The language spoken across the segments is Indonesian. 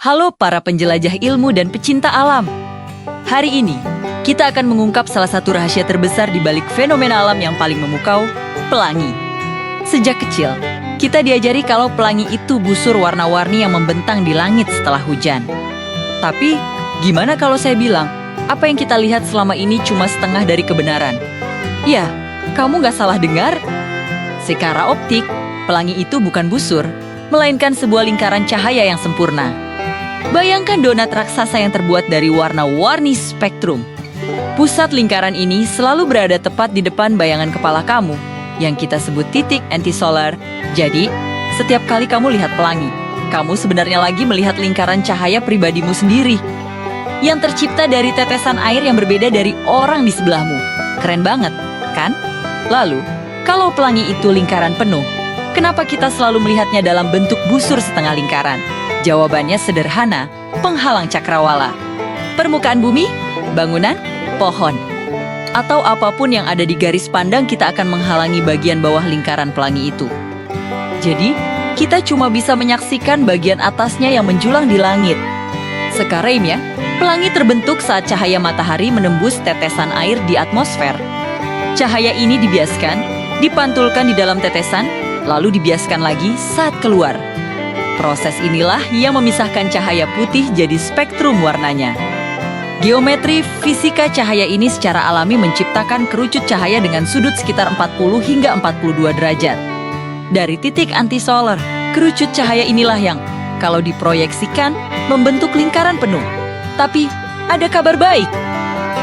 Halo para penjelajah ilmu dan pecinta alam. Hari ini, kita akan mengungkap salah satu rahasia terbesar di balik fenomena alam yang paling memukau, pelangi. Sejak kecil, kita diajari kalau pelangi itu busur warna-warni yang membentang di langit setelah hujan. Tapi, gimana kalau saya bilang, apa yang kita lihat selama ini cuma setengah dari kebenaran? Ya, kamu nggak salah dengar. Secara optik, pelangi itu bukan busur, melainkan sebuah lingkaran cahaya yang sempurna. Bayangkan donat raksasa yang terbuat dari warna-warni spektrum. Pusat lingkaran ini selalu berada tepat di depan bayangan kepala kamu, yang kita sebut titik antisolar. Jadi, setiap kali kamu lihat pelangi, kamu sebenarnya lagi melihat lingkaran cahaya pribadimu sendiri, yang tercipta dari tetesan air yang berbeda dari orang di sebelahmu. Keren banget, kan? Lalu, kalau pelangi itu lingkaran penuh, kenapa kita selalu melihatnya dalam bentuk busur setengah lingkaran? Jawabannya sederhana, penghalang cakrawala. Permukaan bumi, bangunan, pohon, atau apapun yang ada di garis pandang kita akan menghalangi bagian bawah lingkaran pelangi itu. Jadi, kita cuma bisa menyaksikan bagian atasnya yang menjulang di langit. Sekarang ya, pelangi terbentuk saat cahaya matahari menembus tetesan air di atmosfer. Cahaya ini dibiaskan, dipantulkan di dalam tetesan, lalu dibiaskan lagi saat keluar. Proses inilah yang memisahkan cahaya putih jadi spektrum warnanya. Geometri fisika cahaya ini secara alami menciptakan kerucut cahaya dengan sudut sekitar 40 hingga 42 derajat. Dari titik antisolar, kerucut cahaya inilah yang, kalau diproyeksikan, membentuk lingkaran penuh. Tapi, ada kabar baik.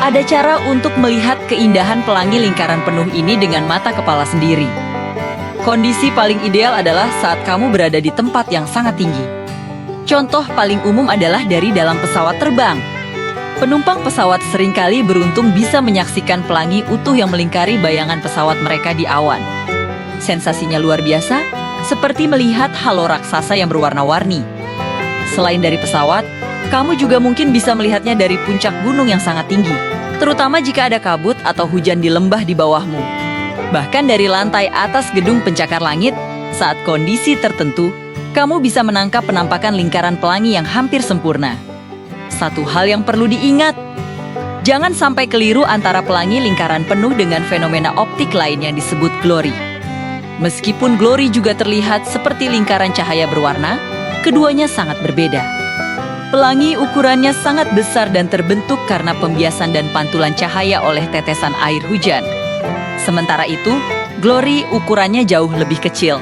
Ada cara untuk melihat keindahan pelangi lingkaran penuh ini dengan mata kepala sendiri. Kondisi paling ideal adalah saat kamu berada di tempat yang sangat tinggi. Contoh paling umum adalah dari dalam pesawat terbang. Penumpang pesawat seringkali beruntung bisa menyaksikan pelangi utuh yang melingkari bayangan pesawat mereka di awan. Sensasinya luar biasa, seperti melihat halo raksasa yang berwarna-warni. Selain dari pesawat, kamu juga mungkin bisa melihatnya dari puncak gunung yang sangat tinggi, terutama jika ada kabut atau hujan di lembah di bawahmu. Bahkan dari lantai atas gedung pencakar langit, saat kondisi tertentu, kamu bisa menangkap penampakan lingkaran pelangi yang hampir sempurna. Satu hal yang perlu diingat, jangan sampai keliru antara pelangi lingkaran penuh dengan fenomena optik lain yang disebut glory. Meskipun glory juga terlihat seperti lingkaran cahaya berwarna, keduanya sangat berbeda. Pelangi ukurannya sangat besar dan terbentuk karena pembiasan dan pantulan cahaya oleh tetesan air hujan. Sementara itu, glory ukurannya jauh lebih kecil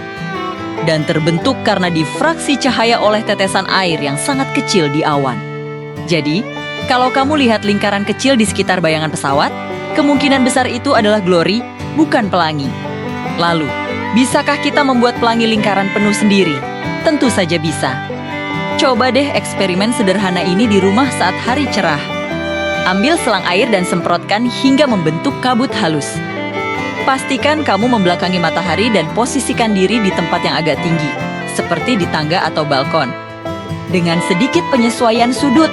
dan terbentuk karena difraksi cahaya oleh tetesan air yang sangat kecil di awan. Jadi, kalau kamu lihat lingkaran kecil di sekitar bayangan pesawat, kemungkinan besar itu adalah glory, bukan pelangi. Lalu, bisakah kita membuat pelangi lingkaran penuh sendiri? Tentu saja bisa. Coba deh eksperimen sederhana ini di rumah saat hari cerah. Ambil selang air dan semprotkan hingga membentuk kabut halus. Pastikan kamu membelakangi matahari dan posisikan diri di tempat yang agak tinggi, seperti di tangga atau balkon. Dengan sedikit penyesuaian sudut,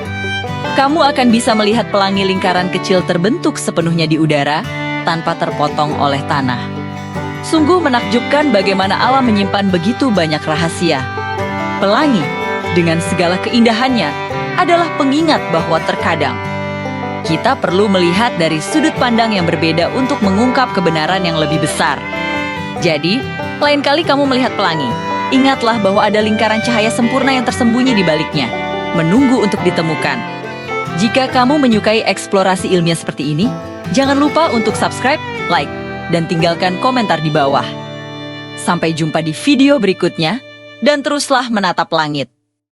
kamu akan bisa melihat pelangi lingkaran kecil terbentuk sepenuhnya di udara, tanpa terpotong oleh tanah. Sungguh menakjubkan bagaimana alam menyimpan begitu banyak rahasia. Pelangi, dengan segala keindahannya, adalah pengingat bahwa terkadang kita perlu melihat dari sudut pandang yang berbeda untuk mengungkap kebenaran yang lebih besar. Jadi, lain kali kamu melihat pelangi, ingatlah bahwa ada lingkaran cahaya sempurna yang tersembunyi di baliknya, menunggu untuk ditemukan. Jika kamu menyukai eksplorasi ilmiah seperti ini, jangan lupa untuk subscribe, like, dan tinggalkan komentar di bawah. Sampai jumpa di video berikutnya, dan teruslah menatap langit.